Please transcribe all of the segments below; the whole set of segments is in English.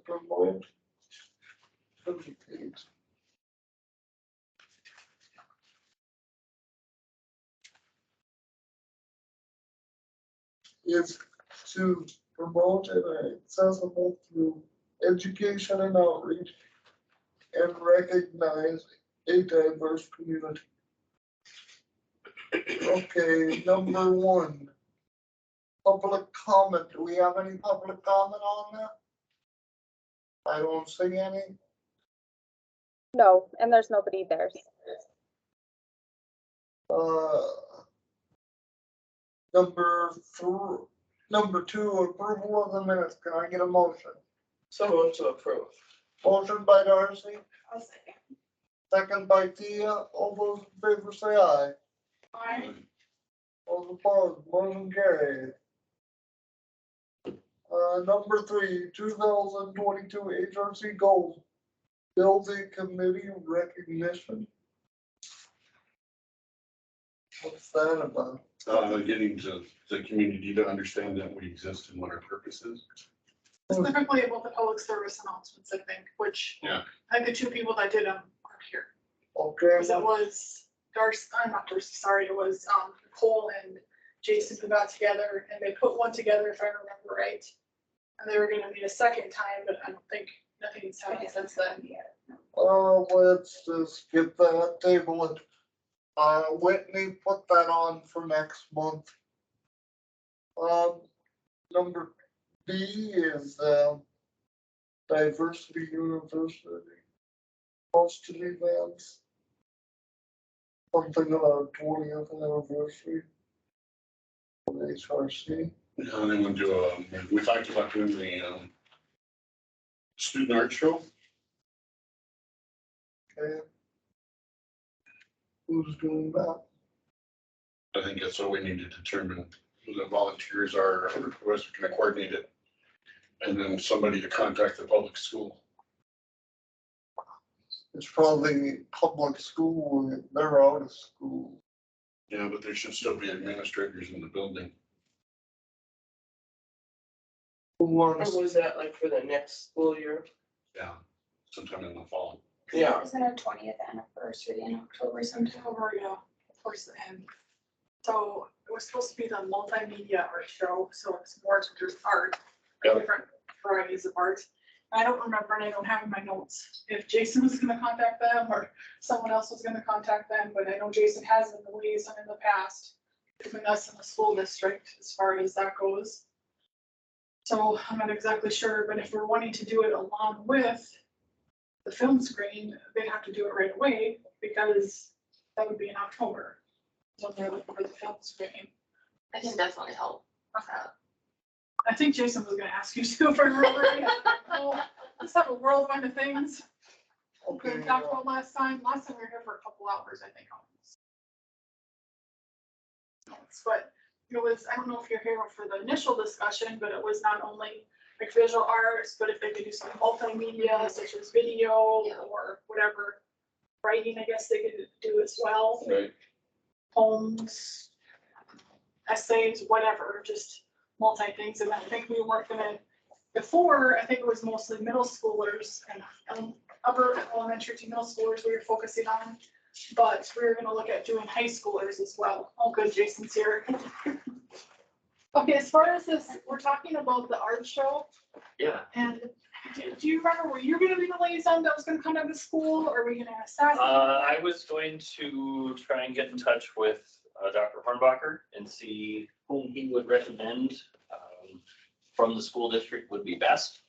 promote. Is to promote and accessible through education and outreach and recognize a diverse community. Okay, number one. Public comment. Do we have any public comment on that? I don't see any. No, and there's nobody there. Number two, approval of the minutes. Can I get a motion? So moved to approve. Motion by Darcy, I'll second. second by Tia. All those in favor say aye. Aye. All opposed, motion carried. Number three, 2022 HRC goals. Building committee recognition. What's that about? Getting to the community to understand that we exist and what our purpose is. Specifically about the public service announcements, I think, which Yeah. I think the two people that did them are here. Okay. Because it was Darcy, not Darcy, sorry, it was Nicole and Jason who got together and they put one together, if I remember right. And they were gonna meet a second time, but I don't think nothing's happened since then. Let's just get that table and, Whitney, put that on for next month. Number B is, Diversity University. Hosted events. Something about 20th anniversary. of HRC. And then we'll do, we talked about doing the, student art show. Okay. Who's doing that? I think that's what we need to determine who the volunteers are, or who is going to coordinate it. And then somebody to contact the public school. It's probably public school, they're out of school. Yeah, but there should still be administrators in the building. Who Or wants, was that like for the next school year? Yeah, sometime in the fall. Yeah. Isn't our 20th anniversary in October sometime? Over, yeah, towards the end. So it was supposed to be the multimedia art show, so it's more to just art, Yep. different varieties of art. I don't remember, and I don't have in my notes, if Jason was gonna contact them or someone else was gonna contact them, but I know Jason has been the liaison in the past between us and the school district as far as that goes. So I'm not exactly sure, but if we're wanting to do it along with the film screen, they'd have to do it right away because that would be in October. So they're looking for the film screen. I can definitely help with that. I think Jason was gonna ask you to, if I remember right. Well, let's have a whirlwind of things. okay, We talked about last time we were here for a couple hours, I think. But it was, I don't know if you're here for the initial discussion, but it was not only like visual arts, but if they could do some multimedia such as video Yeah. or whatever. Writing, I guess they could do as well, Right. poems, essays, whatever, just multi things. And I think we were gonna, before, I think it was mostly middle schoolers and upper elementary to middle schoolers we were focusing on. But we were gonna look at doing high schoolers as well. Oh, good, Jason's here. Okay, as far as this, we're talking about the art show. Yeah, And do you remember, were you gonna be the liaison that was gonna come to the school, or were we gonna ask that? I was going to try and get in touch with Dr. Hornbacher and see whom he would recommend from the school district would be best,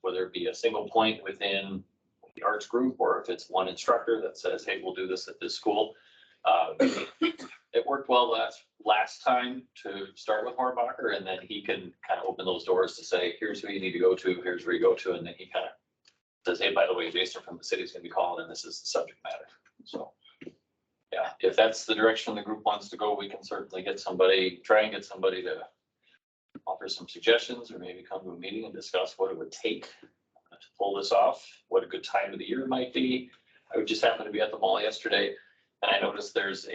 whether it be a single point within the arts group, or if it's one instructor that says, hey, we'll do this at this school. It worked well last time to start with Hornbacher, and then he can kind of open those doors to say, here's who you need to go to, here's where you go to, and then he kind of says, hey, by the way, Jason from the city is gonna be calling, and this is the subject matter. So, yeah, if that's the direction the group wants to go, we can certainly try and get somebody to offer some suggestions, or maybe come to a meeting and discuss what it would take to pull this off, what a good time of the year might be. I just happened to be at the mall yesterday, and I noticed there's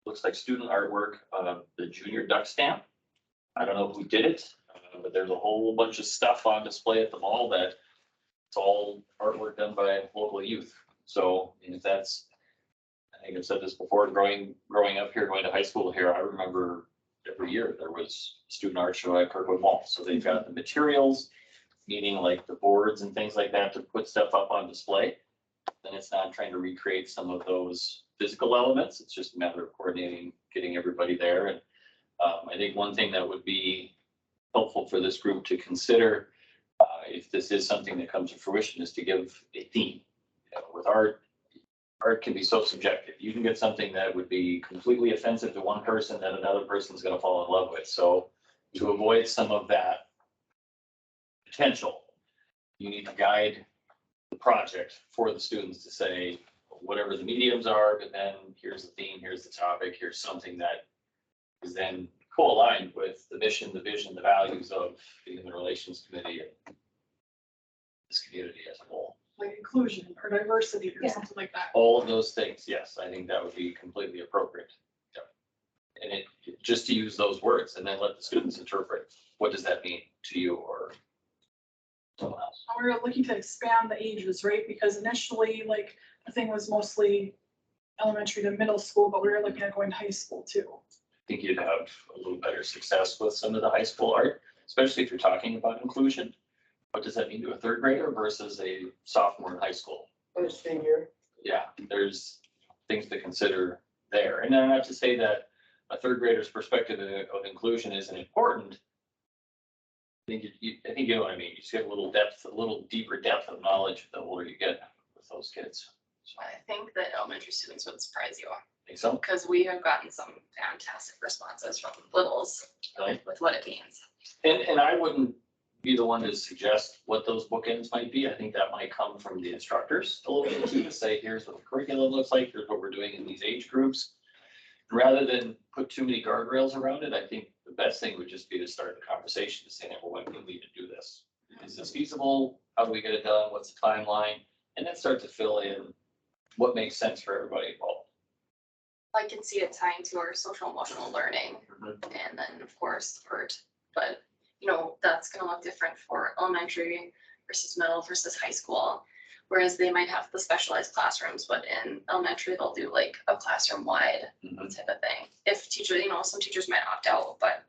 looks like student artwork of the junior duck stamp. I don't know who did it, but but there's a whole bunch of stuff on display at the mall that it's all artwork done by local youth. So, and if that's, I think I've said this before, growing up here, going to high school here, I remember every year there was student art show at Kirkwood Mall. So they've got the materials, meaning like the boards and things like that to put stuff up on display. Then it's not trying to recreate some of those physical elements. It's just a matter of coordinating, getting everybody there. And I think one thing that would be helpful for this group to consider, if this is something that comes to fruition, is to give a theme. You know, with art can be so subjective. You can get something that would be completely offensive to one person that another person's going to fall in love with. So to avoid some of that potential, you need to guide the project for the students to say, whatever the mediums are, but then here's the theme, here's the topic, here's something that is then co-aligned with the mission, the vision, the values of the Human Relations Committee and this community as a whole. Like inclusion or diversity or Yeah. something like that. All of those things, yes, I think that would be completely appropriate. Yep. And just to use those words and then let the students interpret, what does that mean to you or someone else? And we were looking to expand the ages, right? Because initially, like, the thing was mostly elementary to middle school, but we were looking at going to high school too. I think you'd have a little better success with some of the high school art, especially if you're talking about inclusion. What does that mean to a third grader versus a sophomore in high school? Or a senior. Yeah, there's things to consider there. And then not to say that a third grader's perspective of inclusion isn't important. I think you know what I mean. You just get a little depth, a little deeper depth of knowledge the older you get with those kids. So I think that elementary students would surprise you, think so. because we have gotten some fantastic responses from littles Really? with what it means. And I wouldn't be the one to suggest what those bookends might be. I think that might come from the instructors a little bit too, to say, here's what the curriculum looks like, here's what we're doing in these age groups. Rather than put too many guardrails around it, I think the best thing would just be to start the conversation to say, well, when can we need to do this? Is this feasible? How do we get it done? What's the timeline? And then start to fill in what makes sense for everybody involved. I can see it tying to our social emotional learning and then of course art, but you know, that's gonna look different for elementary versus middle versus high school. Whereas they might have the specialized classrooms, but in elementary, they'll do like a classroom wide Mhm. type of thing. If teacher, you know, some teachers might opt out, but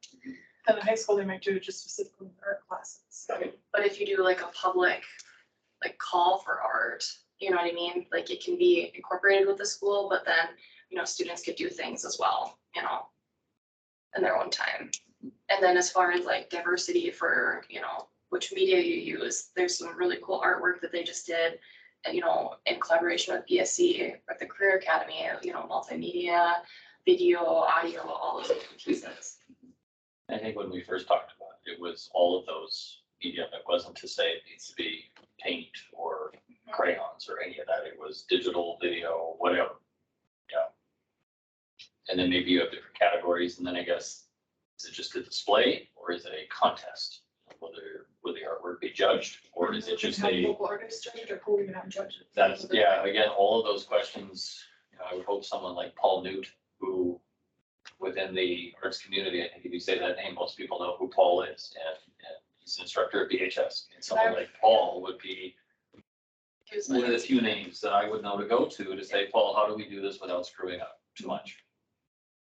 Then in high school, they might do it just specifically in art classes. But if you do like a public, like call for art, you know what I mean? Like it can be incorporated with the school, but then, you know, students could do things as well, you know, in their own time. And then as far as like diversity for, you know, which media you use, there's some really cool artwork that they just did, you know, in collaboration with BSC, with the Career Academy, you know, multimedia, video, audio, all those different pieces. I think when we first talked about it, it was all of those medium. It wasn't to say it needs to be paint or crayons or any of that. It was digital, video, whatever. Yeah. And then maybe you have different categories. And then I guess, is it just a display or is it a contest? Will the artwork be judged or is it just Have a, local artists judge or who are we gonna have judge it? that's, yeah, again, all of those questions, you know, I would hope someone like Paul Newt, who within the arts community, I think if you say that name, most people know who Paul is, and he's an instructor at BHS. And someone like Paul would be He was one of the like- few names that I would know to go to say, Paul, how do we do this without screwing up too much?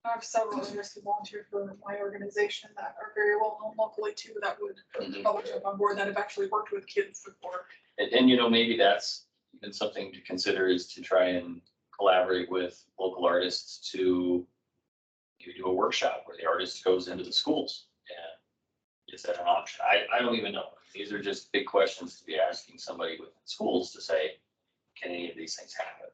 I have several others who volunteer for my organization that are very well known locally too, that would probably jump on board, that have actually worked with kids before. And you know, maybe that's even something to consider, is to try and collaborate with local artists to maybe do a workshop where the artist goes into the schools. And is that an option? I don't even know. These are just big questions to be asking somebody within schools to say, can any of these things happen?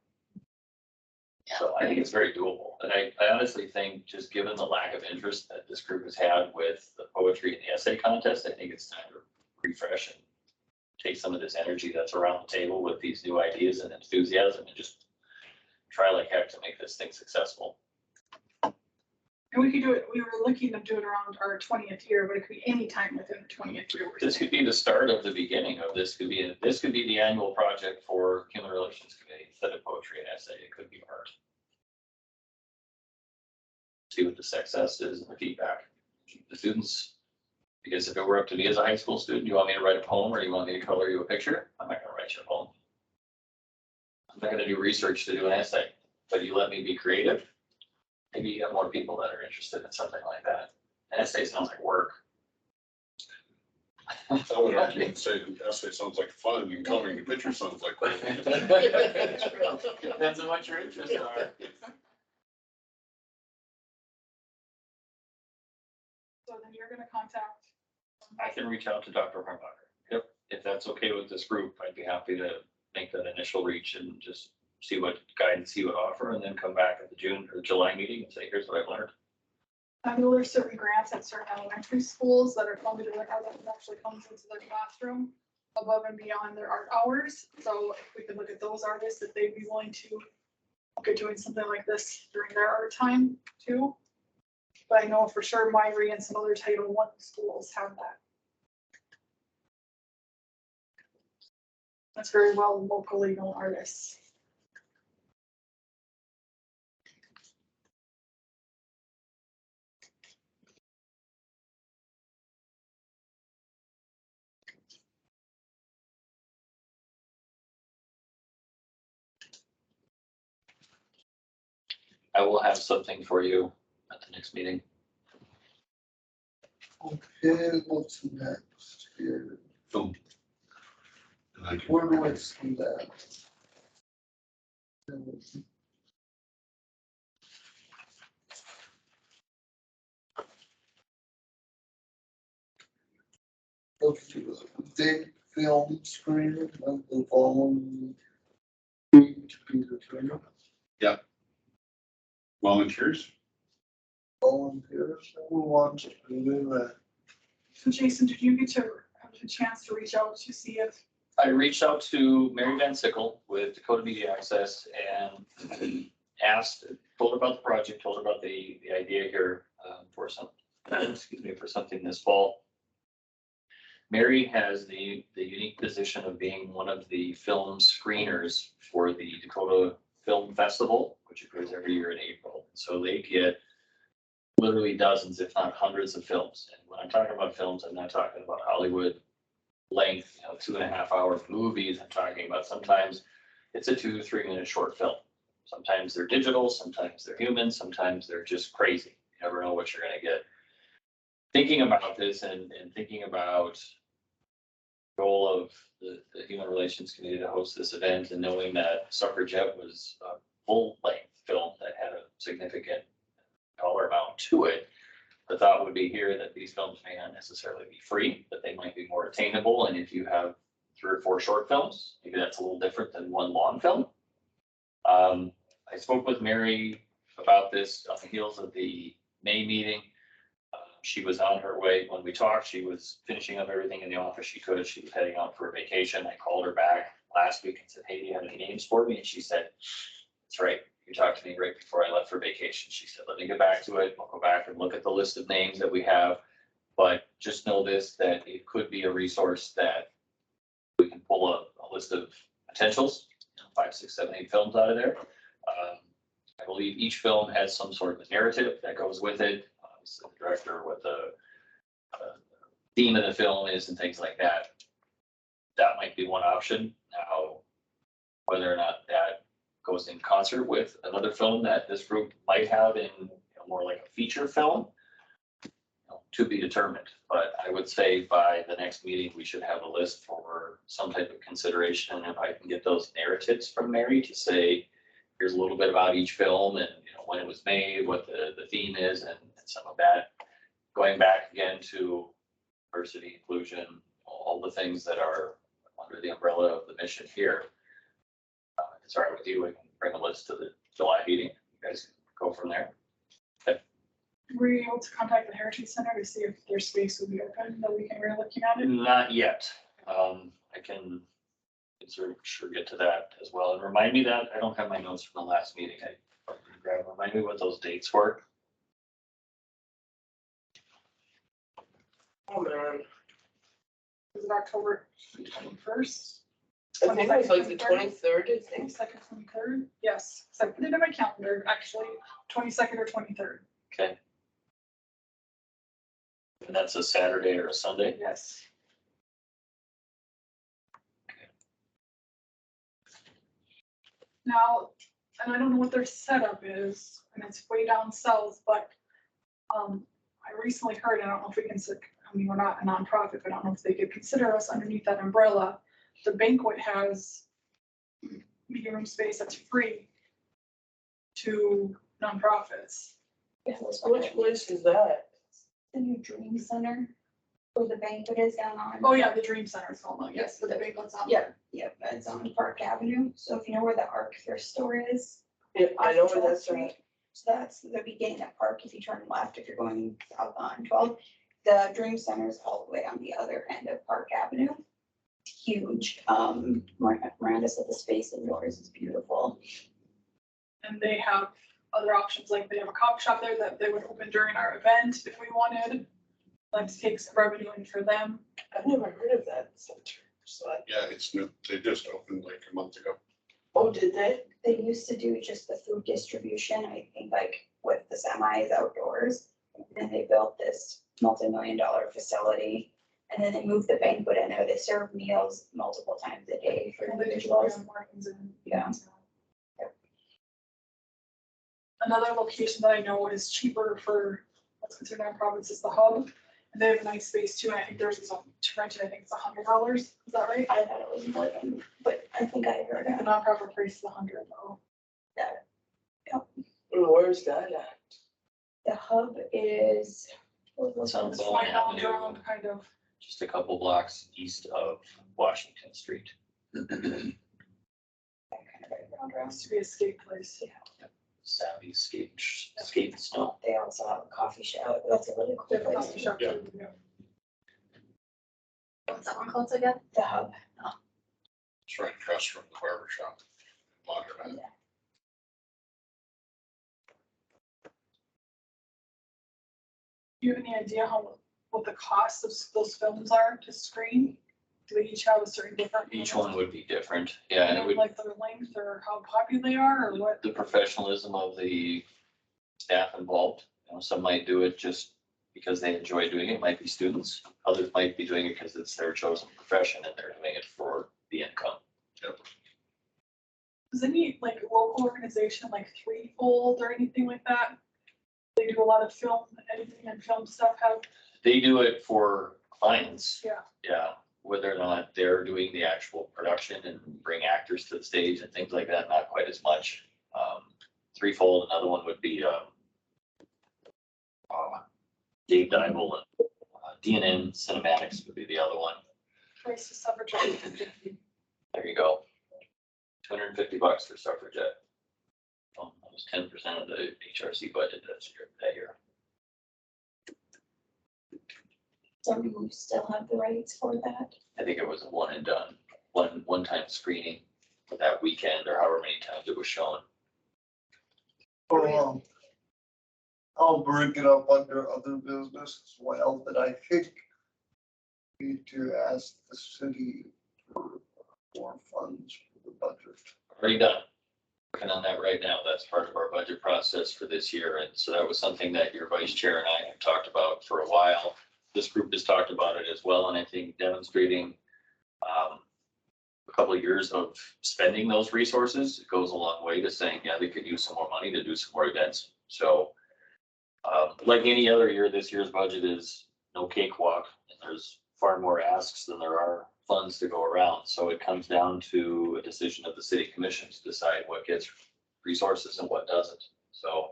So I think it's very doable. And I honestly think, just given the lack of interest that this group has had with the poetry and the essay contest, I think it's time to refresh and take some of this energy that's around the table with these new ideas and enthusiasm and just try like heck to make this thing successful. And we could do it, we were looking to do it around our 20th year, but it could be any time within the 20th year. we're This could be the start of the beginning of this. Could be the annual project for Human Relations Committee. Instead of poetry and essay, it could be art. See what the success is and the feedback. The students, Because if it were up to me as a high school student, you want me to write a poem or you want me to color you a picture? I'm not gonna write you a poem. I'm not gonna do research to do an essay, but you let me be creative. Maybe you have more people that are interested in something like that. An essay sounds like work. I would argue and say the essay sounds like fun and coloring the picture sounds like. work. Depends on what your interests are. So then you're gonna contact. I can reach out to Dr. Hornbacher. Yep, if that's okay with this group, I'd be happy to make that initial reach and just see what guidance he would offer and then come back at the June or July meeting and say, here's what I've learned. I know there's certain grants at certain elementary schools that are funded, or that actually comes into their classroom above and beyond their art hours. So if we could look at those artists, if they'd be willing to look at doing something like this during their art time too. But I know for sure Myrie and some other Title I schools have that. That's very well locally known artists. I will have something for you at the next meeting. Okay, what's next here? Film. And I can- Where do I see that? Okay, date film screening of the following week to be determined. Volunteers? Volunteers, who wants to do that? So Jason, did you get to have a chance to reach out to see if, I reached out to Mary Van Sickle with Dakota Media Access and asked, told her about the project, told her about the idea here for some, excuse me, for something this fall. Mary has the unique position of being one of the film screeners for the Dakota Film Festival, which occurs every year in April. So they get literally dozens, if not hundreds of films. And when I'm talking about films, I'm not talking about Hollywood length, 2.5 hour movies. I'm talking about sometimes it's a 2-3 minute short film. Sometimes they're digital, sometimes they're human, sometimes they're just crazy. You never know what you're gonna get. Thinking about this and thinking about the goal of the Human Relations Committee to host this event and knowing that Suffragette was a full length film that had a significant dollar amount to it. The thought would be here that these films may not necessarily be free, but they might be more attainable. And if you have 3 or 4 short films, maybe that's a little different than one long film. I spoke with Mary about this on the heels of the May meeting. She was on her way when we talked. She was finishing up everything in the office she could. She was heading out for a vacation. I called her back last week and said, hey, do you have any names for me? And she said, that's right. You talked to me right before I left for vacation. She said, let me get back to it. I'll go back and look at the list of names that we have. But just know this, that it could be a resource that we can pull a list of potentials, 5, 6, 7, 8 films out of there. I believe each film has some sort of a narrative that goes with it. So the director, what the theme of the film is and things like that. That might be one option. Now, whether or not that goes in concert with another film that this group might have in more like a feature film, to be determined. But I would say by the next meeting, we should have a list for some type of consideration. And if I can get those narratives from Mary to say, here's a little bit about each film and when it was made, what the theme is, and some of that. Going back again to diversity, inclusion, all the things that are under the umbrella of the mission here. It's all right with you, we can bring a list to the July meeting. You guys can go from there. were you able to contact the Heritage Center to see if their space would be open, that we can really looking at it? Not yet. I can sure get to that as well. And remind me that I don't have my notes from the last meeting. Remind me what those dates were. Oh, man. Was it October 21st? I think it was like the 23rd, I think. 22nd, 23rd? Yes, so I put it in my calendar, actually, 22nd or 23rd. Okay. And that's a Saturday or a Sunday? Yes. Now, and I don't know what their setup is, and it's way down south, but I recently heard, I don't know if we can, I mean, we're not a nonprofit, but I don't know if they could consider us underneath that umbrella. The banquet has meeting room space that's free to nonprofits. Which place is that? The new Dream Center, where the banquet is down on. Oh, yeah, the Dream Center is called, yes, but the banquet's on. Yep, yep, it's on Park Avenue, so if you know where the Arc thrift store is. Yeah, I know off where 12th that's Street, at. So that's the beginning of Park, if you turn left, if you're going south on 12. The Dream Center is all the way on the other end of Park Avenue. It's huge, Miranda said the space indoors is beautiful. And they have other options, like they have a coffee shop there that they would open during our event if we wanted. Like to take some revenue in for them. I've never heard of that center. So Yeah, it's new. They just opened like a month ago. oh, did they? They used to do just the food distribution, I think like with the semis outdoors. And they built this multi-million-dollar facility. And then they moved the banquet in there. They serve meals multiple times a day for And they do individuals. mornings and Yeah. evenings. Another location that I know is cheaper for what's considered nonprofits is the Hub. And they have a nice space too, and I think theirs is to rent it, I think it's $100, is that right? I thought it was more than, but I think I heard The it. nonprofit price is $100 though. Where's that at? The Hub is. Sounds It's Bowen right down Avenue. around kind of, Just a couple blocks east of Washington Street. used to be a skate place. Savvy skate and snow. They also have a coffee shop. That's a really They cool have a place. coffee shop Yeah. too, yeah. What's that one called again? The Hub. It's right across from the barber shop. Laundromat. Do you have any idea what the cost of those films are to screen? Do they each have a certain different? Each one would be different. Yeah, and it would, Like their length or how popular they are or what? the professionalism of the staff involved. You know, some might do it just because they enjoy doing it, might be students. Others might be doing it because it's their chosen profession and they're doing it for the income. Does any like local organization like Threefold or anything like that? They do a lot of film editing and film stuff have, They do it for clients. Yeah. Yeah, whether or not they're doing the actual production and bring actors to the stage and things like that, not quite as much. Threefold, another one would be, Dave Dybel and DNN Cinematics would be the other one. price of suffragette. There you go. $250 for suffragette. Almost 10% of the HRC budget that year. So do we still have the rights for that? I think it was a one and done, one-time screening for that weekend or however many times it was shown. I'll break it up under other business as well, but I think we need to ask the city for more funds for the budget. Already done. Working on that right now. That's part of our budget process for this year. And so that was something that your vice chair and I have talked about for a while. This group has talked about it as well. And I think demonstrating a couple of years of spending those resources, it goes a long way to saying, yeah, they could use some more money to do some more events. So like any other year, this year's budget is no cakewalk. And there's far more asks than there are funds to go around. So it comes down to a decision of the city commission to decide what gets resources and what doesn't. So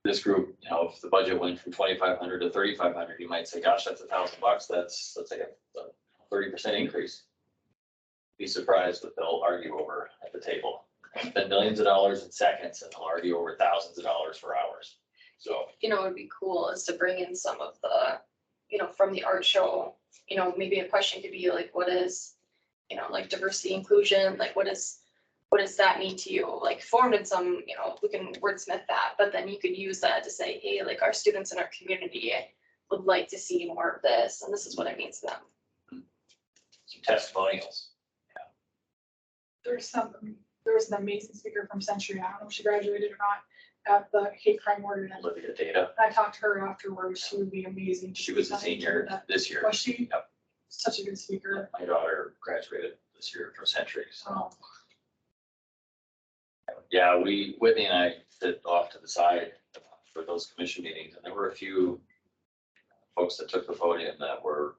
this group, you know, if the budget went from 2,500 to 3,500, you might say, gosh, that's $1,000. That's like a 30% increase. Be surprised that they'll argue over at the table. Spend millions of dollars in seconds and they'll argue over thousands of dollars for hours. So You know, what would be cool is to bring in some of the, you know, from the art show, you know, maybe a question could be like, what is, you know, like diversity inclusion, like what does that mean to you? Like formed in some, you know, we can wordsmith that, but then you could use that to say, hey, like our students in our community would like to see more of this, and this is what it means to them. some testimonials. There was an amazing speaker from Century, I don't know if she graduated or not, at the hate crime ordinance. Olivia Data. I talked to her afterwards. She would be amazing. She was a senior this year. Was she? Yep. Such a good speaker. My daughter graduated this year from Century, so. Oh, Yeah, Whitney and I sit off to the side for those commission meetings, and there were a few folks that took the podium that were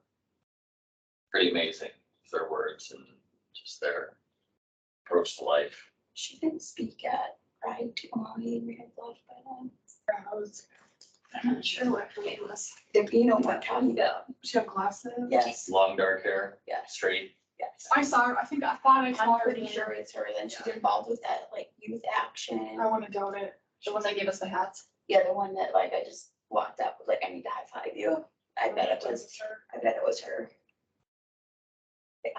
pretty amazing with their words and just their approach to life. She didn't speak at Pride too long, we had left by then. yeah, I was, I'm not sure what her name was. If you know what I'm talking about, she had glasses. yes, Long dark hair, yes, straight. yes. I saw her. I thought I saw I'm her. pretty sure it's her, then she's involved with that, like, youth action. I wouldn't doubt it. The ones that gave us the hats. Yeah, the one that, like, I just walked up, was like, I need to high five you. I bet it was her. Yeah.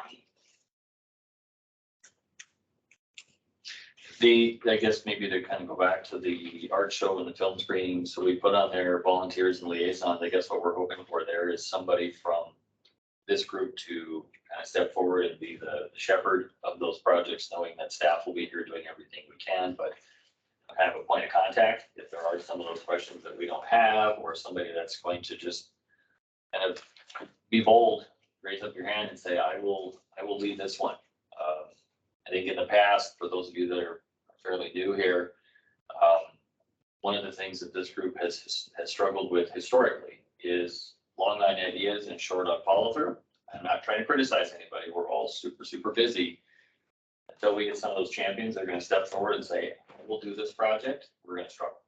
I guess maybe to kind of go back to the art show and the film screening, so we put on there volunteers and liaisons. I guess what we're hoping for there is somebody from this group to kind of step forward and be the shepherd of those projects, knowing that staff will be here doing everything we can, but kind of a point of contact if there are some of those questions that we don't have, or somebody that's going to just kind of be bold, raise up your hand and say, I will lead this one. I think in the past, for those of you that are fairly new here, one of the things that this group has struggled with historically is long line ideas and short on follow through. I'm not trying to criticize anybody. We're all super, super busy. Until we get some of those champions, they're going to step forward and say, we'll do this project. We're going to struggle.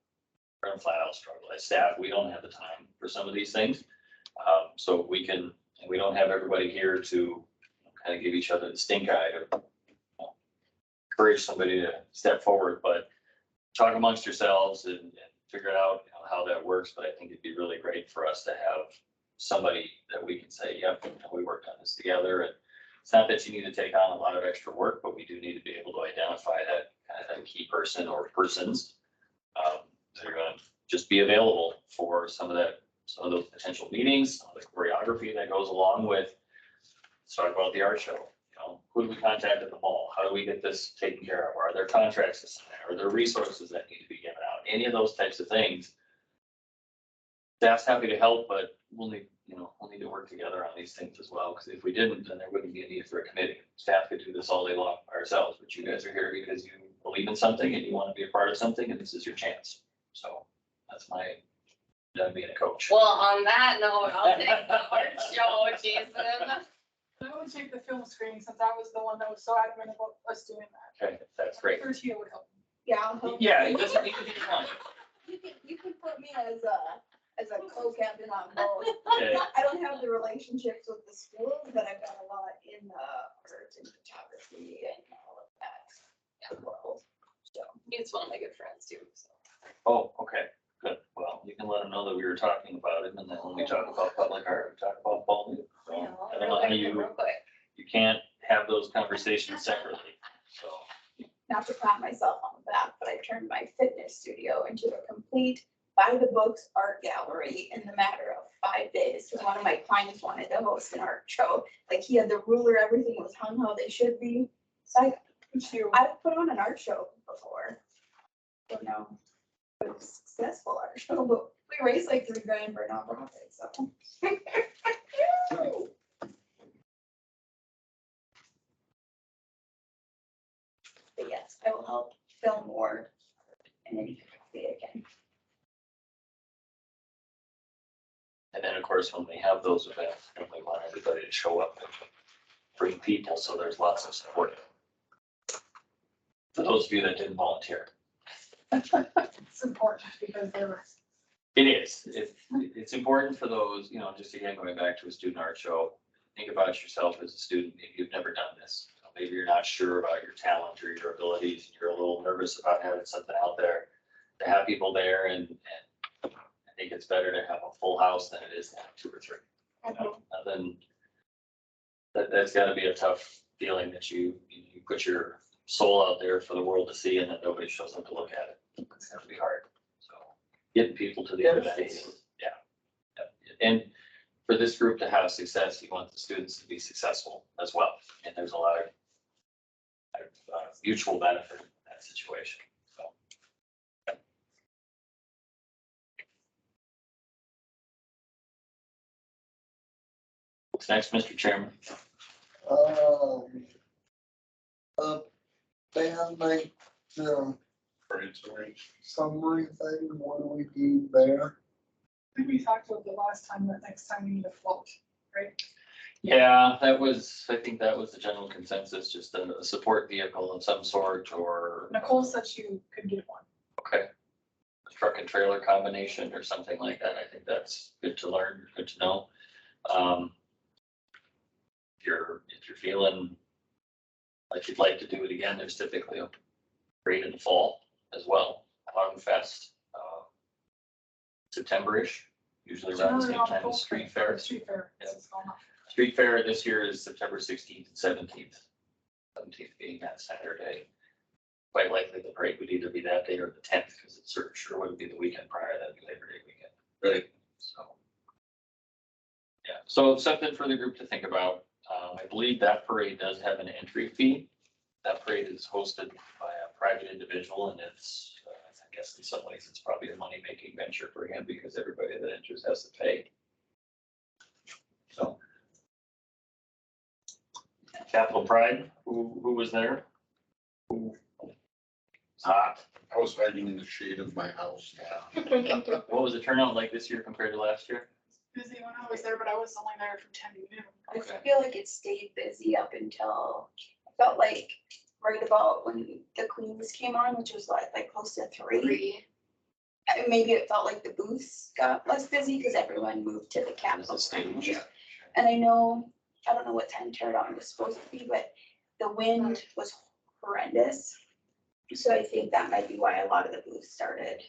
We're going to flat out struggle. As staff, we don't have the time for some of these things. So we don't have everybody here to kind of give each other the stink eye to encourage somebody to step forward, but talk amongst yourselves and figure out how that works. But I think it'd be really great for us to have somebody that we can say, yep, we worked on this together. And it's not that you need to take on a lot of extra work, but we do need to be able to identify that kind of key person or persons that are going to just be available for some of those potential meetings, some of the choreography that goes along with. Let's talk about the art show. Who do we contact at the mall? How do we get this taken care of? Are there contracts to sign? Are there resources that need to be given out? Any of those types of things. Staff's happy to help, but we'll need to work together on these things as well. Because if we didn't, then there wouldn't be a need for a committee. Staff could do this all day long ourselves, but you guys are here because you believe in something and you want to be a part of something, and this is your chance. So that's my done being a coach. Well, on that note, I'll take the art show, Jason. I would take the film screening since I was the one that was so adamant about us doing that. Okay, that's great. Thirteen would help. Yeah, I'll help. Yeah, it doesn't need to be fun. You can put me as a co-captain on both. Okay. I don't have the relationships with the schools, but I've got a lot in the art and photography and all of that world. So, He's one of my good friends too, so. Oh, okay, good. Well, you can let them know that we were talking about him, and then when we talk about public art, we talk about Paul Newton. So, Yeah, I don't know how real quick. you can't have those conversations separately, so. not to pat myself on the back, but I turned my fitness studio into a complete by the books art gallery in the matter of 5 days. Because one of my clients wanted to host an art show. Like he had the ruler, everything was hung how they should be. So I've put on an art show before. So no, it was a successful art show, but we raised like $3,000 for a nonprofit, so. But yes, I will help film more and then you can see it again. And then, of course, when we have those events, we want everybody to show up and bring people, so there's lots of support. For those of you that didn't volunteer. It's important because they're. It is. It's important for those, just again, going back to a student art show, think about yourself as a student. If you've never done this, maybe you're not sure about your talent or your abilities, and you're a little nervous about having something out there. To have people there, and I think it's better to have a full house than it is to have 2 or 3. And then that's got to be a tough feeling that you put your soul out there for the world to see, and then nobody shows up to look at it. It's going to be hard. So getting people to the events, yeah. And for this group to have success, you want the students to be successful as well. And there's a lot of mutual benefit in that situation. So What's next, Mr. Chairman? Band night, Parade stories. summary thing, what do we do there? I think we talked about the last time, that next time we need a float, right? Yeah, I think that was the general consensus, just a support vehicle of some sort or. Nicole said she could get one. Okay. A truck and trailer combination or something like that. I think that's good to learn, good to know. If you're feeling like you'd like to do it again, there's typically a parade in the fall as well, Autumn Fest, September-ish, usually around the same time as Street Fair. Street fair. Yeah. It's going on. Street Fair this year is September 16th and 17th. 17th being that Saturday. Quite likely the parade would either be that day or the 10th, because it sure wouldn't be the weekend prior, that'd be Labor Day weekend. Right. So. Yeah, so something for the group to think about. I believe that parade does have an entry fee. That parade is hosted by a private individual, and it's, I guess in some ways, it's probably a money-making venture for him because everybody that enters has to pay. So. Capital Pride, who was there? Who? It's hot. I was hiding in the shade of my house. Yeah. What was the turnout like this year compared to last year? Busy when I was there, but I was only there from 10 to noon. I Okay. feel like it stayed busy up until, I felt like right about when the Queens came on, which was like close to 3. And maybe it felt like the booths got less busy because everyone moved to the Capitol stage. And I don't know what time teardown was supposed to be, but the wind was horrendous. So I think that might be why a lot of the booths started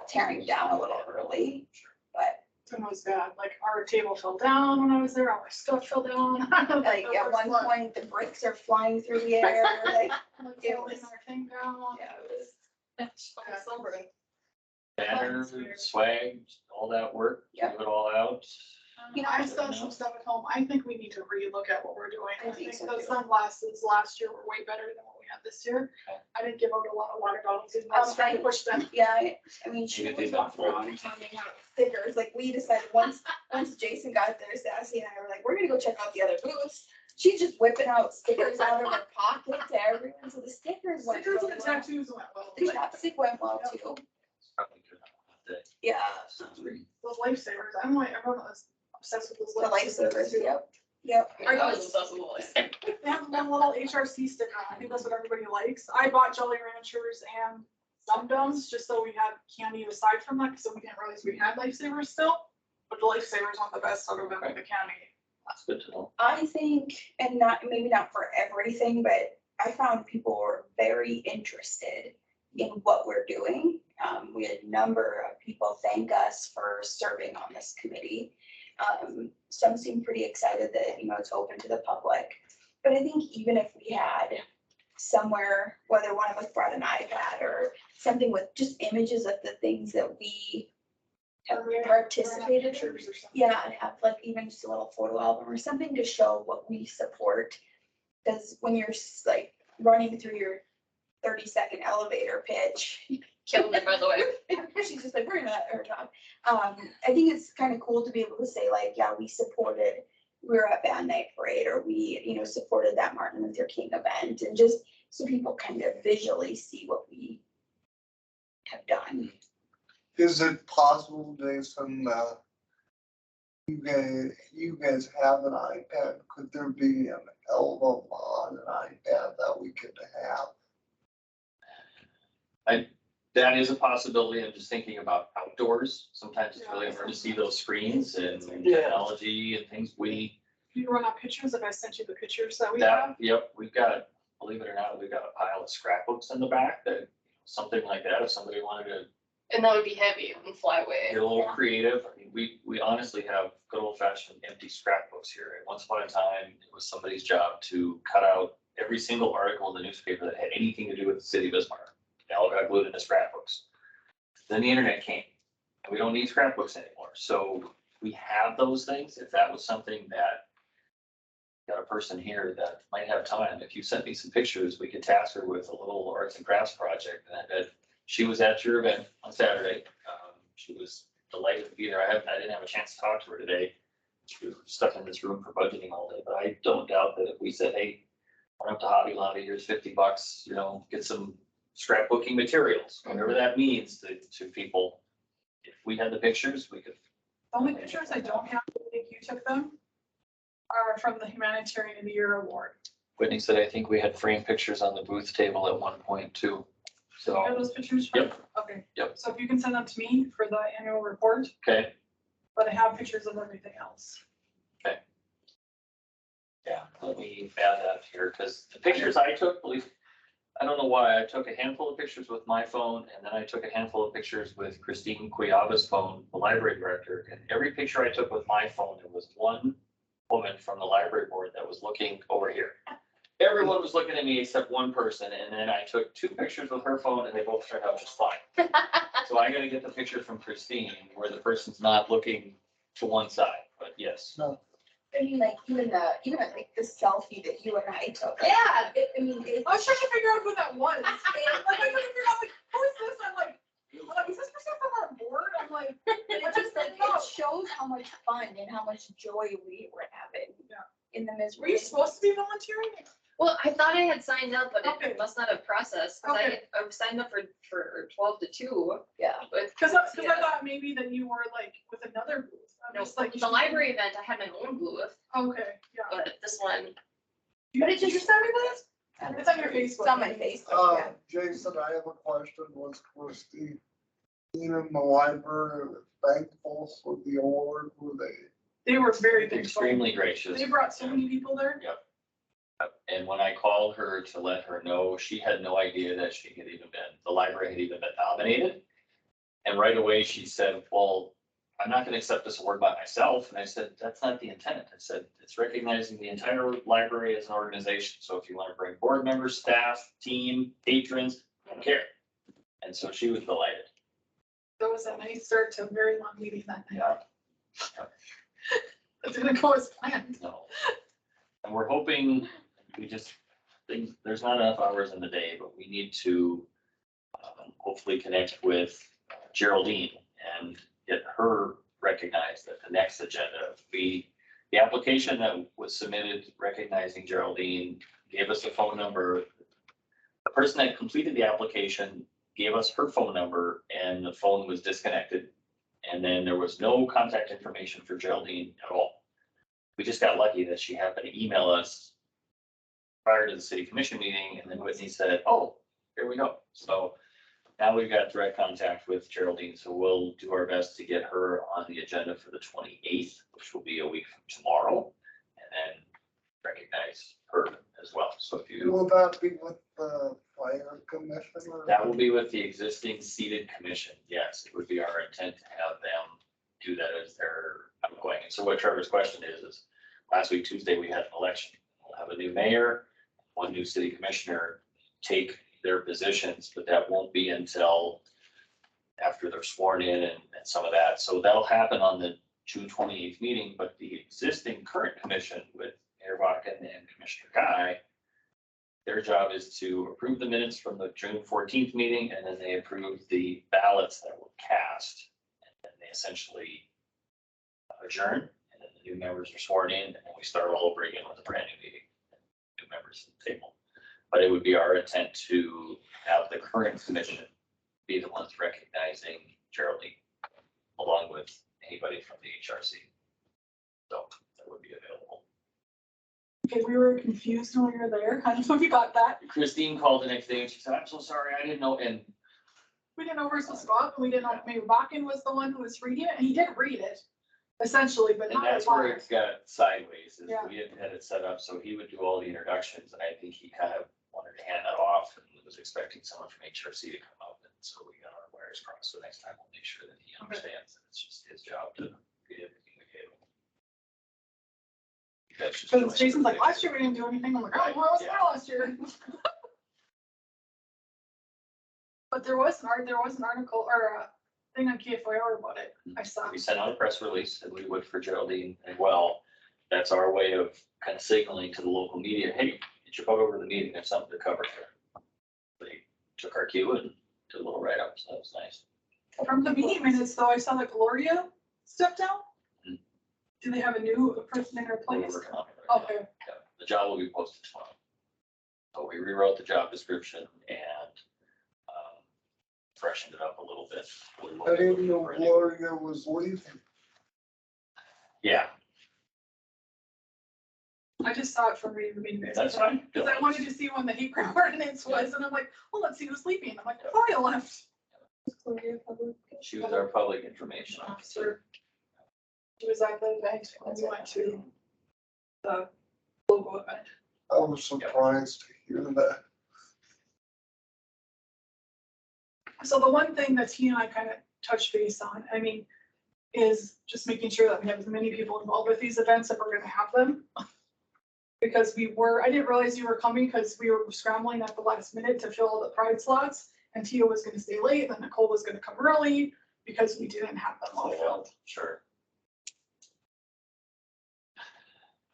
tearing down a little early, but It was bad. Like our table fell down when I was there. All my stuff fell down. like at one point the bricks are flying through the air, like, It was our thing down. yeah, it was. Banners, swag, all that work, Yeah. give it all out. You know, I still have some stuff at home. I think we need to relook at what we're doing. I I think think so the too. sunglasses last year were way better than what we had this year. Okay. I didn't give out a lot of water bottles, even though I was trying to push them. Yeah, I mean, she You get was these walking on around handing out stickers, like we decided once Jason got there, Sassy and I were like, we're gonna go check out the other booths. She's just whipping out stickers out of her pocket to everyone, so the stickers went Stickers really and the well. tattoos went well. The chapstick went well too, Probably good on that day. yeah. Those lifesavers, I'm like, everyone was obsessed with those The lifesavers, too. yep. I was obsessed with all that. They have one little HRC sticker on. I think that's what everybody likes. I bought Jolly Ranchers and Dum Dums just so we had candy aside from that, so we didn't realize we had lifesavers still. But the lifesavers want the best out of them, the candy. That's good to know. I think, and maybe not for everything, but I found people were very interested in what we're doing. We had a number of people thank us for serving on this committee. Some seem pretty excited that, it's open to the public. But I think even if we had somewhere, whether one of us brought an iPad or something with just images of the things that we have participated in. Pictures or something. Yeah, and have like even just a little photo album or something to show what we support. Because when you're like running through your 30-second elevator pitch, Killed it, by the way. she's just like, we're gonna let her talk. I think it's kind of cool to be able to say like, yeah, we were at Band Night Parade, or we, supported that Martin Luther King event, and just so people kind of visually see what we have done. Is it possible, Jason, you guys have an iPad? Could there be an album on an iPad that we could have? That is a possibility. I'm just thinking about outdoors. Sometimes it's really hard to see those screens and technology and things You run out pictures, if I sent you the pictures that we have. Yep, we've got, believe it or not, we've got a pile of scrapbooks in the back that, something like that, if somebody wanted to And that would be heavy and fly away. get a little creative. I mean, we honestly have good old fashioned empty scrapbooks here. And once upon a time, it was somebody's job to cut out every single article in the newspaper that had anything to do with the city of Bismarck. They all got glued into scrapbooks. Then the internet came, and we don't need scrapbooks anymore. So we have those things. If that was something that got a person here that might have time, if you sent me some pictures, we could task her with a little arts and crafts project. And I bet she was at your event on Saturday. She was delighted to be there. I didn't have a chance to talk to her today. we're stuck in this room for budgeting all day, but I don't doubt that if we said, hey, run up to Hobby Lobby, here's $50, you know, get some scrapbooking materials, whatever that means to people. If we had the pictures, we could. The only pictures I don't have, I think you took them, are from the Humanitarian of the Year Award. Whitney said, I think we had framed pictures on the booth table at one point too. So you have So, those pictures? Yep. Okay. Yep. So if you can send them to me for the annual report, okay, but I have pictures of everything else. yeah, let me add that here, because the pictures I took, I don't know why, I took a handful of pictures with my phone, and then I took a handful of pictures with Christine Cuiava's phone, the library director, and every picture I took with my phone, there was one woman from the library board that was looking over here. Everyone was looking at me except one person, and then I took 2 pictures with her phone, and they both turned out just fine. So I gotta get the picture from Christine, where the person's not looking to one side, but yes. I mean, like, even like the selfie that you and I took. Yeah. I mean, I was trying to figure out who that was. Like, I couldn't figure out, like, who is this? I'm like, is this person from our board? I'm like, it's just like, it shows how much fun and how much joy we were having Yeah. in the midst. were you supposed to be volunteering? Well, I thought I had signed up, but Okay. it must not have processed, cause Okay. I signed up for 12 to 2 Yeah. with. Cause I yeah. thought maybe that you were like with another booth. I'm No, just like. the library event, I had my own booth, Okay, yeah. but this one, Did you send me this? It's on your Facebook. It's on my Facebook, yeah. Jason, I have a question. Was Christine in the library thankful for the award? Were they? They were very big. Extremely gracious. They brought so many people there. And when I called her to let her know, she had no idea that the library had even been nominated. And right away she said, well, I'm not gonna accept this award by myself. And I said, that's not the intent. I said, it's recognizing the entire library as an organization. So if you want to bring board members, staff, team, patrons, I don't care. And so she was delighted. That was a nice start to a very long meeting that night. Yeah. It's gonna go as planned. No. And we're hoping, there's not enough hours in the day, but we need to hopefully connect with Geraldine and get her recognized at the next agenda. The application that was submitted recognizing Geraldine gave us a phone number. The person that completed the application gave us her phone number and the phone was disconnected. And then there was no contact information for Geraldine at all. We just got lucky that she happened to email us prior to the city commission meeting, and then Whitney said, oh, here we go. So now we've got direct contact with Geraldine, so we'll do our best to get her on the agenda for the 28th, which will be a week from tomorrow, and then recognize her as well. So if you, Will that be with the fire commission? Or? that will be with the existing seated commission. Yes, it would be our intent to have them do that as their outgoing. And so what Trevor's question is last week, Tuesday, we had an election. We'll have a new mayor, one new city commissioner take their positions, but that won't be until after they're sworn in and some of that. So that'll happen on the June 28th meeting, but the existing current commission with Mayor Vacan and Commissioner Guy, their job is to approve the minutes from the June 14th meeting, and then they approve the ballots that were cast. And then they essentially adjourn, and then the new members are sworn in, and then we start all over again with a brand new meeting. New members at the table. But it would be our intent to have the current commission be the ones recognizing Geraldine, along with anybody from the HRC. So that would be available. Okay, we were confused when we were there. I don't know if you got that. Christine called the next day and she said, I'm so sorry, I didn't know. And We didn't know where it was supposed to go up, and we didn't know if maybe Bakken was the one who was reading it, and he did read it, essentially, but And not that's a where lot. it got sideways, is Yeah. we had it set up, so he would do all the introductions, and I think he kind of wanted to hand that off and was expecting someone from HRC to come up, and so we got our wires crossed, so next time we'll make sure that he understands that it's just his job to get everything we gave him. That's just Because my Jason's like, story. last year we didn't do anything, I'm like, oh, well, it was Yeah. last year. But there was an article or a thing on KFOR about it, I saw. We sent out a press release, and we would for Geraldine as well. That's our way of kind of signaling to the local media, hey, did you come over to the meeting, there's something to cover here. They took our cue and did a little write-up, so that was nice. From the meeting minutes though, I saw that Gloria stepped down. Mhm. Do they have a new person in their We're place? working on it right now. Okay, Yeah, the job will be posted tomorrow. So we rewrote the job description and freshened it up a little bit. I didn't know Gloria was leaving. Yeah, I just saw it from reading the meeting. That's fine. Because I wanted to see when the heat crowd ordinance was, and I'm like, well, let's see who's leaving. I'm like, Gloria left. Gloria Public. she was our public information officer. Officer. She was at the event when we went to the logo event. I was surprised to hear that. So the one thing that he and I kind of touched base on, I mean, is just making sure that we have as many people involved with these events if we're gonna have them. Because I didn't realize you were coming because we were scrambling at the last minute to fill the pride slots. And Tia was gonna stay late, then Nicole was gonna come early because we didn't have them all filled. Sure.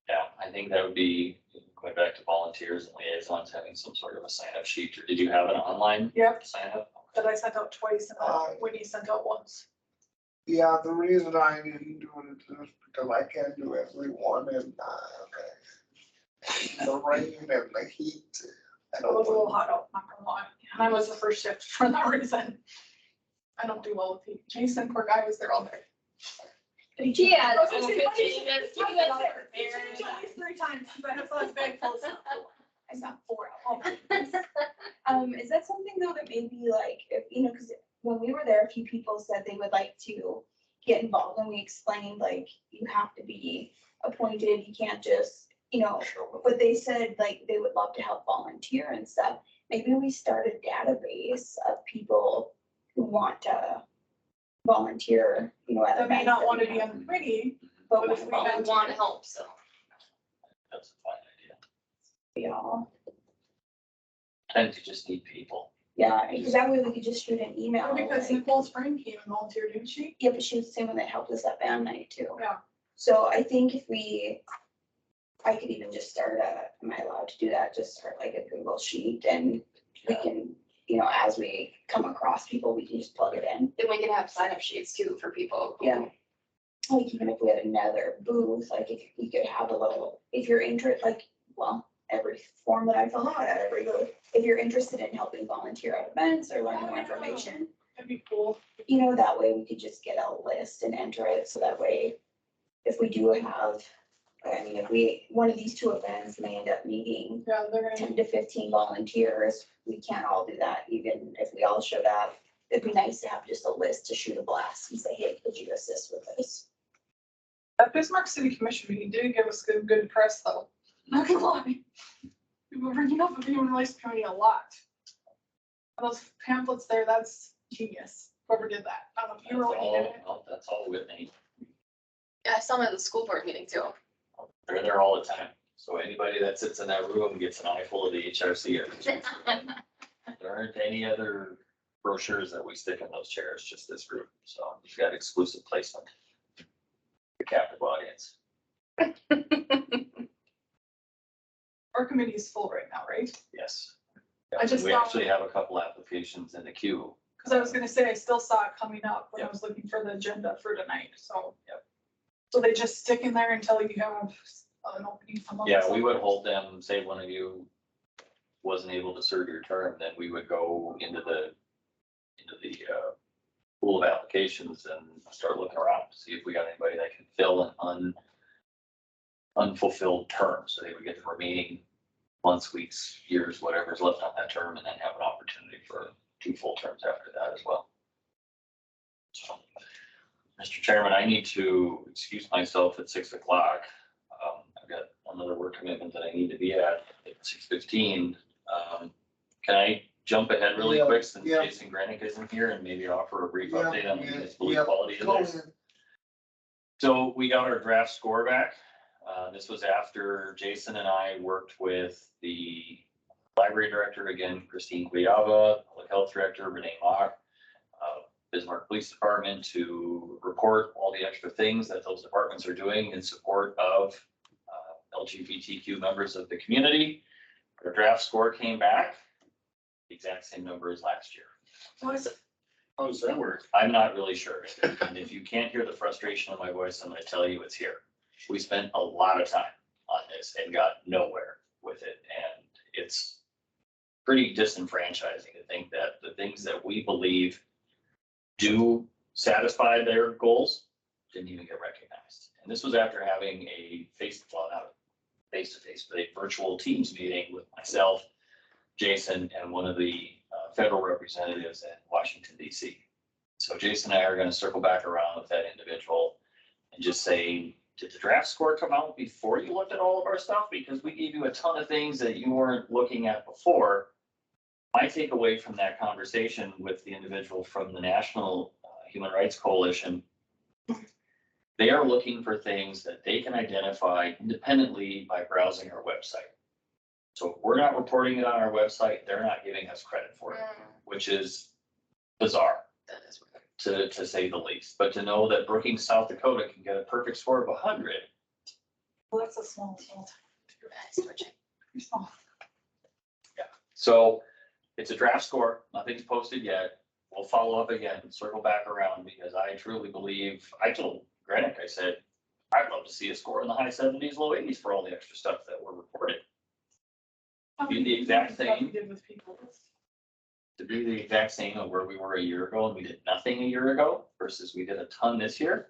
Yeah, I think that would be going back to volunteers and liaisons, having some sort of a sign up sheet. Or did you have an online Yep, sign up? that I sent out twice and then Whitney sent out once. Yeah, the reason I didn't do it is because I can't do everyone and, the rain and the heat. It was a little hot out, not gonna lie. And I was the first shift for that reason. I don't do well with heat. Jason, poor guy, was there all day. Yeah. I was gonna say, Oh, buddy, goodness, buddy, you guys buddy, are he very changed at least 3 times, but I saw his bag full of stuff. I got 4 out. Is that something though that maybe like, if, you know, because when we were there, a few people said they would like to get involved and we explained like, you have to be appointed, you can't just, you know, but they said like they would love to help volunteer and stuff. Maybe we start a database of people who want to volunteer, you know, at I may events not that want we to be have, on the committee, but but want if to we I volunteer, want to help, so. That's a fine idea. you know. And you just need people. Yeah, because that way we could just shoot an email. well, because like- Nicole Spring came and volunteered, didn't she? Yeah, but she was the same one that helped us at band night too. Yeah. So I think I could even just start am I allowed to do that? Just start like a Google sheet and we can, you know, as we come across people, we can just plug it in. Then we can have sign up sheets too for people. who- Yeah. Like even if we had another booth, like if you could have a little, if you're interested, like, well, every form that I fill out at every booth, if you're interested in helping volunteer at events or learn more information, That'd be cool. you know, that way we could just get a list and enter it, so that way, if we do have, I mean, if one of these 2 events may end up needing Yeah, they're gonna, 10 to 15 volunteers, we can't all do that, even if we all showed up. It'd be nice to have just a list to shoot a blast and say, hey, could you assist with this? that Bismarck City Commission meeting did give us good press though. Not gonna lie. People were bringing up the human rights community a lot. And those pamphlets there, that's genius. Whoever did that. I don't know if you were looking at it. That's all Whitney. Yeah, I saw them at the school board meeting too. They're there all the time. So anybody that sits in that room gets an eyeful of the HRC. There aren't any other brochures that we stick in those chairs, just this group. So you've got exclusive placement. The captive audience. Our committee is full right now, right? Yes. I just We saw- actually have a couple applications in the queue. Cause I was gonna say, I still saw it coming up when I was looking for the agenda for tonight, so. Yep. So they just stick in there until you have an opening. come up Yeah, we somewhere. would hold them, say one of you wasn't able to serve your term, then we would go into the pool of applications and start looking around to see if we got anybody that can fill an unfulfilled term. So they would get the remaining months, weeks, years, whatever's left on that term, and then have an opportunity for 2 full terms after that as well. So, Mr. Chairman, I need to excuse myself at 6 o'clock. I've got another work commitment that I need to be at 6:15. Can I jump ahead really Yeah, quick since yeah. Jason Granick isn't here and maybe offer a brief Yeah, update on the yeah, municipal yeah. equality Go index? ahead. So we got our draft score back. This was after Jason and I worked with the library director, again, Christine Guayava, public health director, Renee Mock, Bismarck Police Department, to report all the extra things that those departments are doing in support of LGBTQ members of the community. Our draft score came back, the exact same number as last year. What is it? How does that work? I'm not really sure. And if you can't hear the frustration in my voice, I'm gonna tell you it's here. We spent a lot of time on this and got nowhere with it, and it's pretty disenfranchising to think that the things that we believe do satisfy their goals didn't even get recognized. And this was after having a face-to-face, but a virtual Teams meeting with myself, Jason, and one of the federal representatives in Washington, DC. So Jason and I are going to circle back around with that individual and just say, did the draft score come out before you looked at all of our stuff? Because we gave you a ton of things that you weren't looking at before. My takeaway from that conversation with the individual from the National Human Rights Coalition, they are looking for things that they can identify independently by browsing our website. So if we're not reporting it on our website, they're not giving us credit for it, which is bizarre. That is weird. To say the least, but to know that Brookings, South Dakota can get a perfect score of 100. Well, that's a small town. Switching. Pretty small. So it's a draft score, nothing's posted yet. We'll follow up again, circle back around, because I truly believe, I told Granick, I said, I'd love to see a score in the high 70s, low 80s for all the extra stuff that were reported. Be the exact Stuff we same. did with people. To be the exact same of where we were a year ago and we did nothing a year ago versus we did a ton this year.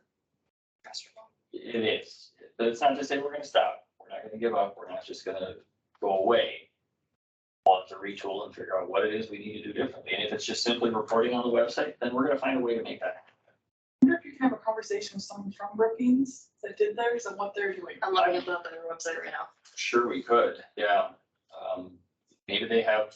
It is, but it's not to say we're gonna stop. We're not gonna give up. We're not just gonna go away. We'll have to retool and figure out what it is we need to do differently. And if it's just simply reporting on the website, then we're gonna find a way to make that happen. I wonder if you can have a conversation with someone from Brookings that did theirs and what they're doing. I'm looking it up on their website right now. Sure, we could, yeah. Maybe they have,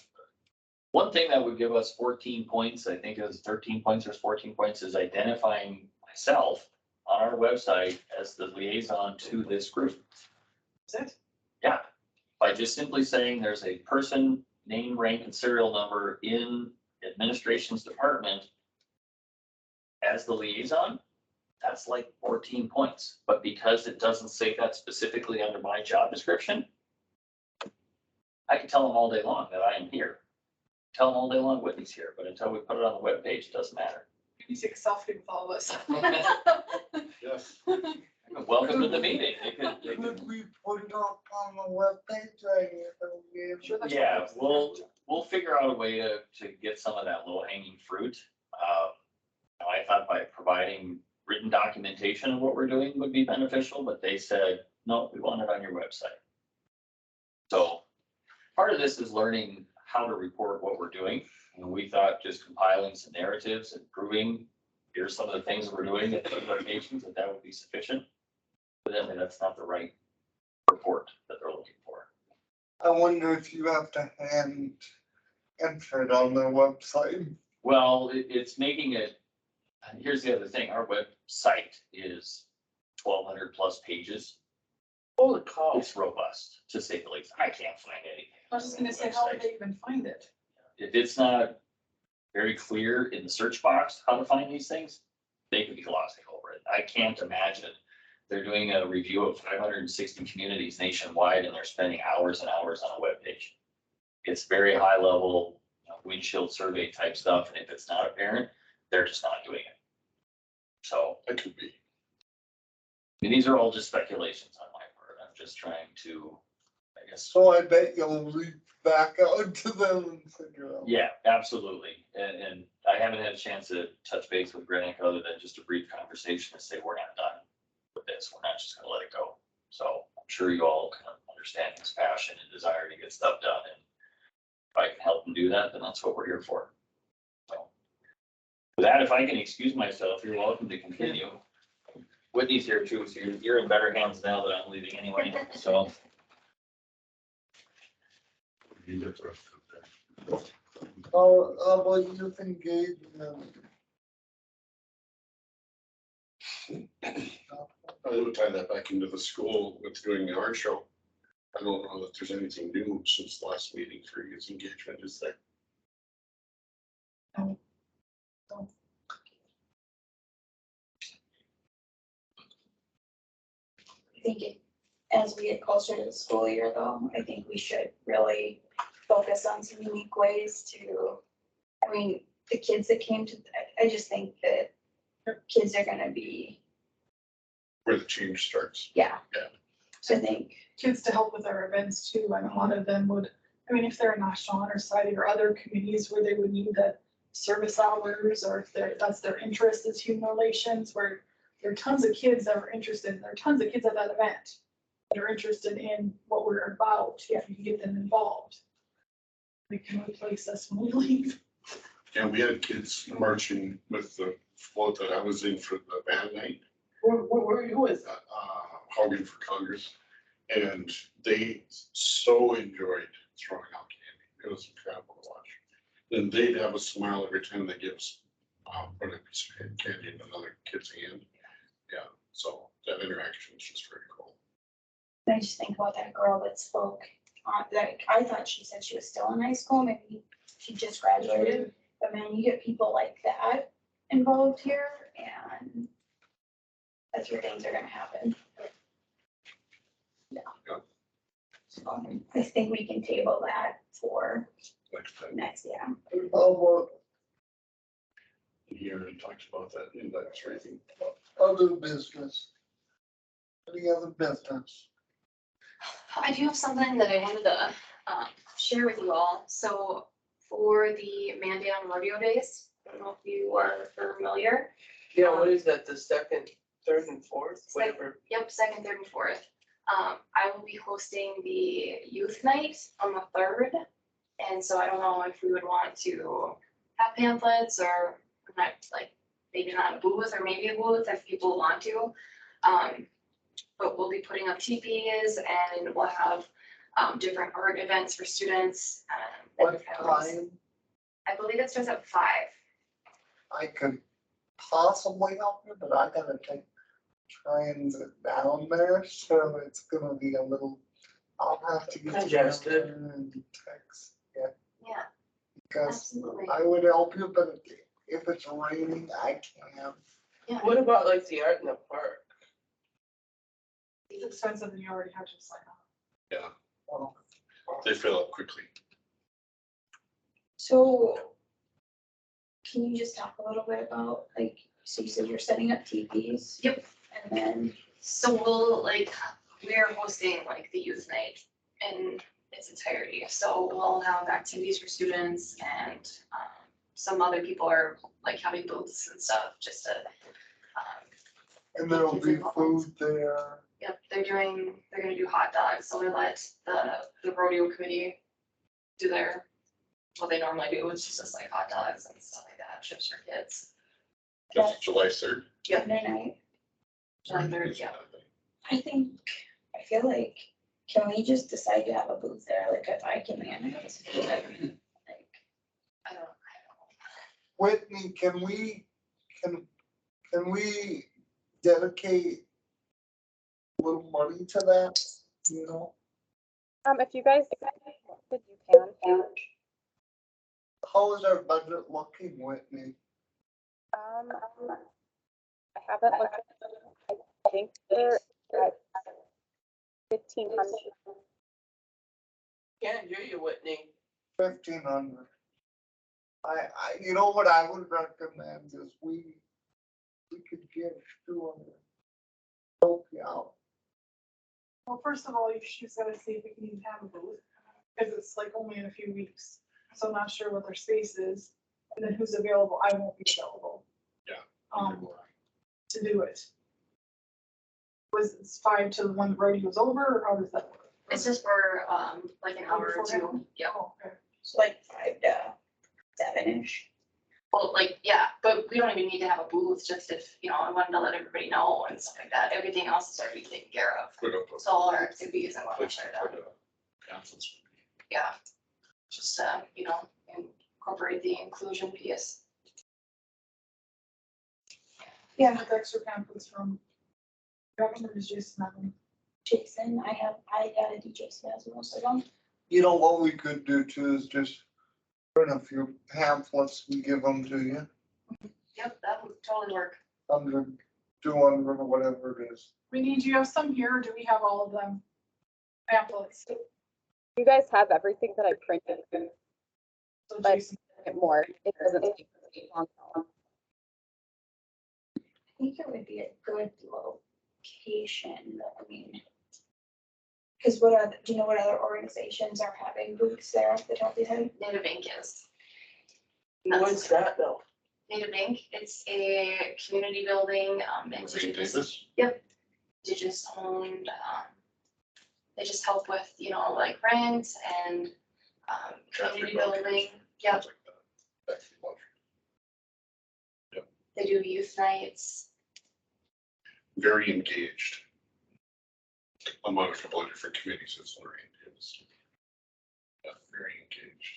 one thing that would give us 14 points, I think it was 13 points or 14 points, is identifying myself on our website as the liaison to this group. Is it? Yeah, by just simply saying there's a person, name, rank, and serial number in administration's department as the liaison, that's like 14 points. But because it doesn't say that specifically under my job description, I can tell them all day long that I am here. Tell them all day long Whitney's here, but until we put it on the webpage, it doesn't matter. You take a selfie with all of us. Yes. Welcome to the meeting. Could we put it up on the webpage right here? Sure, that's Yeah, what we'll figure out a way to get some of that low hanging fruit. I thought by providing written documentation of what we're doing would be beneficial, but they said, no, we want it on your website. So part of this is learning how to report what we're doing. And we thought just compiling some narratives and proving, here's some of the things that we're doing at the locations, that would be sufficient. But then that's not the right report that they're looking for. I wonder if you have to hand enter it on their website. Well, it's making it, and here's the other thing, our website is 1,200 plus pages. Holy cow. It's robust, to say the least. I can't find anything. I was just on gonna the say, how would website. they even find it? If it's not very clear in the search box how to find these things, they could be glossing over it. I can't imagine. They're doing a review of 560 communities nationwide and they're spending hours and hours on a web page. It's very high level, windshield survey type stuff. And if it's not apparent, they're just not doing it. So, That could be. I mean, these are all just speculations on my part. I'm just trying to, I guess. So I bet you'll reach back out to them and figure out. Yeah, absolutely. And I haven't had a chance to touch base with Granick other than just a brief conversation to say, we're not done with this. We're not just gonna let it go. So I'm sure you all kind of understand his passion and desire to get stuff done. And if I can help him do that, then that's what we're here for. So with that, if I can excuse myself, you're welcome to continue. Whitney's here too, so you're in better hands now that I'm leaving anyway, so. You get the rest of it there. How about youth engagement? I would tie that back into the school with doing the art show. I don't know that there's anything new since the last meeting for youth engagement, is there? I think as we get closer to the school year though, I think we should really focus on some unique ways to, I mean, the kids that came to, I just think that kids are gonna be where the change starts. Yeah. Yeah. So I think, Kids to help with our events too, and a lot of them would, I mean, if they're a National Honor Society or other committees where they would need the service hours, or if that's their interest is human relations, where there are tons of kids that are interested, there are tons of kids at that event that are interested in what we're about, if you can get them involved. They can replace us when we leave. And we had kids marching with the float that I was in for the band night, Where you with? Hogan for Congress. And they so enjoyed throwing out candy. It was incredible to watch. Then they'd have a smile every time they give us, put a piece of candy in another kid's hand. Yeah, so that interaction is just very cool. I just think about that girl that spoke, like, I thought she said she was still in high school, maybe she just graduated. But man, you get people like that involved here, and that's where things are gonna happen. Yeah. Yeah. So I think we can table that for Next time, next, yeah. How you already talked about that index rating. about other business? Any other business? I do have something that I wanted to share with you all. So for the Mandan Rodeo Days, I don't know if you are familiar. Yeah, what is that, the second, third and fourth, whatever? Yep, second, third, and fourth. I will be hosting the youth night on the 3rd. And so I don't know if we would want to have pamphlets or not, like, maybe not a booth or maybe a booth if people want to. But we'll be putting up teepees and we'll have different art events for students. What time? I believe it starts at 5. I could possibly help you, but I gotta take trains down there, so it's gonna be a little, I'll have to get. Congested. together and text, yeah, Yeah, because absolutely. I would help you, but if it's raining, I can't. Yeah. What about like the art in the park? It's expensive and you already have to sign up. Yeah, Well, they fill up quickly. So can you just talk a little bit about, like, so you said you're setting up TVs? Yep. And then, So we're hosting like the youth night in its entirety. So we'll have activities for students and some other people are like having booths and stuff just to. And there'll be food there. Yep, they're gonna do hot dogs. So we let the rodeo committee do what they normally do, which is just like hot dogs and stuff like that, chips for kids. That's July 3rd. Monday night, July 3rd, yeah. I feel like, can we just decide to have a booth there, like, if I can manage it? Like, I don't. Whitney, can we dedicate a little money to that, you know? If you guys, wanted, you can. How is our budget looking, Whitney? I haven't looked, I think they're at 1,500. Can't hear you, Whitney. 1,500. You know what I would recommend is we could give 200. Help you out. Well, first of all, she's gotta see if we can even have a booth, because it's like only in a few weeks. So I'm not sure what their space is, and then who's available. I won't be available. Yeah. To do it. Was it 5 till when the rodeo's over, or how does that work? It's just for like an hour or two. Yeah. Oh, okay. so like 5 to 7-ish. Well, like, yeah, but we don't even need to have a booth, just if, I wanted to let everybody know and stuff like that. Everything else is already taken care of. Put up So all our activities and whatnot place are for done. the pamphlets. Yeah. Just, incorporate the inclusion piece. Yeah, With extra pamphlets from government is just nothing. Jason, I got a Jason has most of them. You know what we could do too is just print a few pamphlets and give them to you. Yep, that would totally work. 100, 200, or whatever it is. Do you have some here, or do we have all of them? Pamphlets. You guys have everything that I printed, So But- Jason, more, it doesn't take long. I think it would be a good little location, I mean. Cause what are, do you know what other organizations are having booths there off the top of your head? Native Inc is. What's that though? Native Inc, it's a community building, St. indigenous, Davis, indigenous owned, they just help with, you know, like rent and, community Catholic building. Yep, things like that. That's the budget. they do youth nights. Very engaged. Among a couple of different committees, it's Lorraine is. Yeah, very engaged.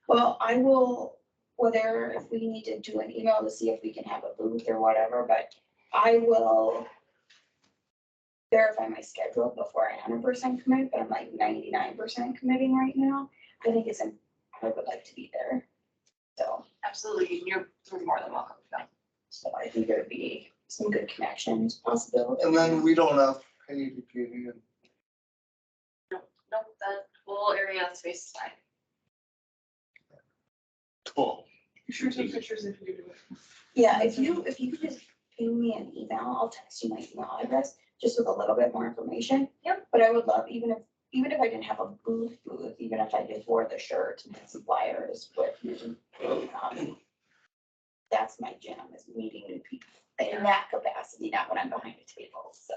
Well, I will, whether if we need to do an email to see if we can have a booth or whatever, but I will verify my schedule before I 100% commit, but I'm like 99% committing right now. I think it's, I would like to be there. So, Absolutely, you're more than welcome to come. so I think there'd be some good connections possible. And then we don't have to pay to get in. Nope, that whole area space is fine. Cool. You sure take pictures if you do it. Yeah, if you could just ping me an email, I'll text you my email address, just with a little bit more information. Yep. But I would love, even if I didn't have a booth, even if I just wore the shirt and had some flyers with me. That's my jam, is meeting new people in that capacity, not when I'm behind a table, so.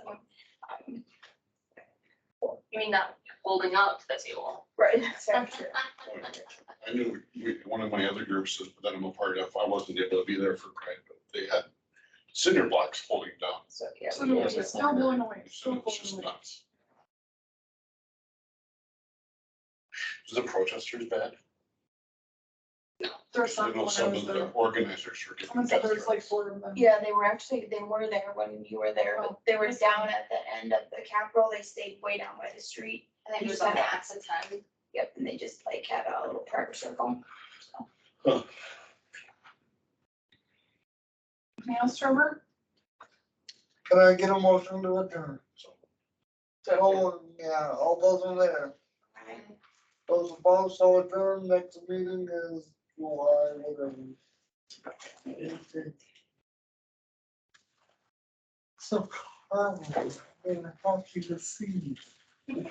You mean not holding up the table? Right, that's very true. I knew one of my other groups that I'm a part of, I wasn't able to be there for Pride, but they had cinder blocks holding down. So, yeah. So no, it's still blowing away, So still it's just blowing away. nuts. Is the protesters bad? There's I some, know when I some was of the there, organizers were someone getting. said there's like 4 of them. Yeah, they were there when you were there, but they were down at the end of the Capitol, they stayed way down by the street. And then there's a max of 10. Yep, and they just like had a little prayer circle. Anything else, Trevor? Can I get a motion to adjourn? So, Oh, yeah, all those in there. Those opposed, so adjourned. Next meeting is July, whatever. So, I'm happy to see you.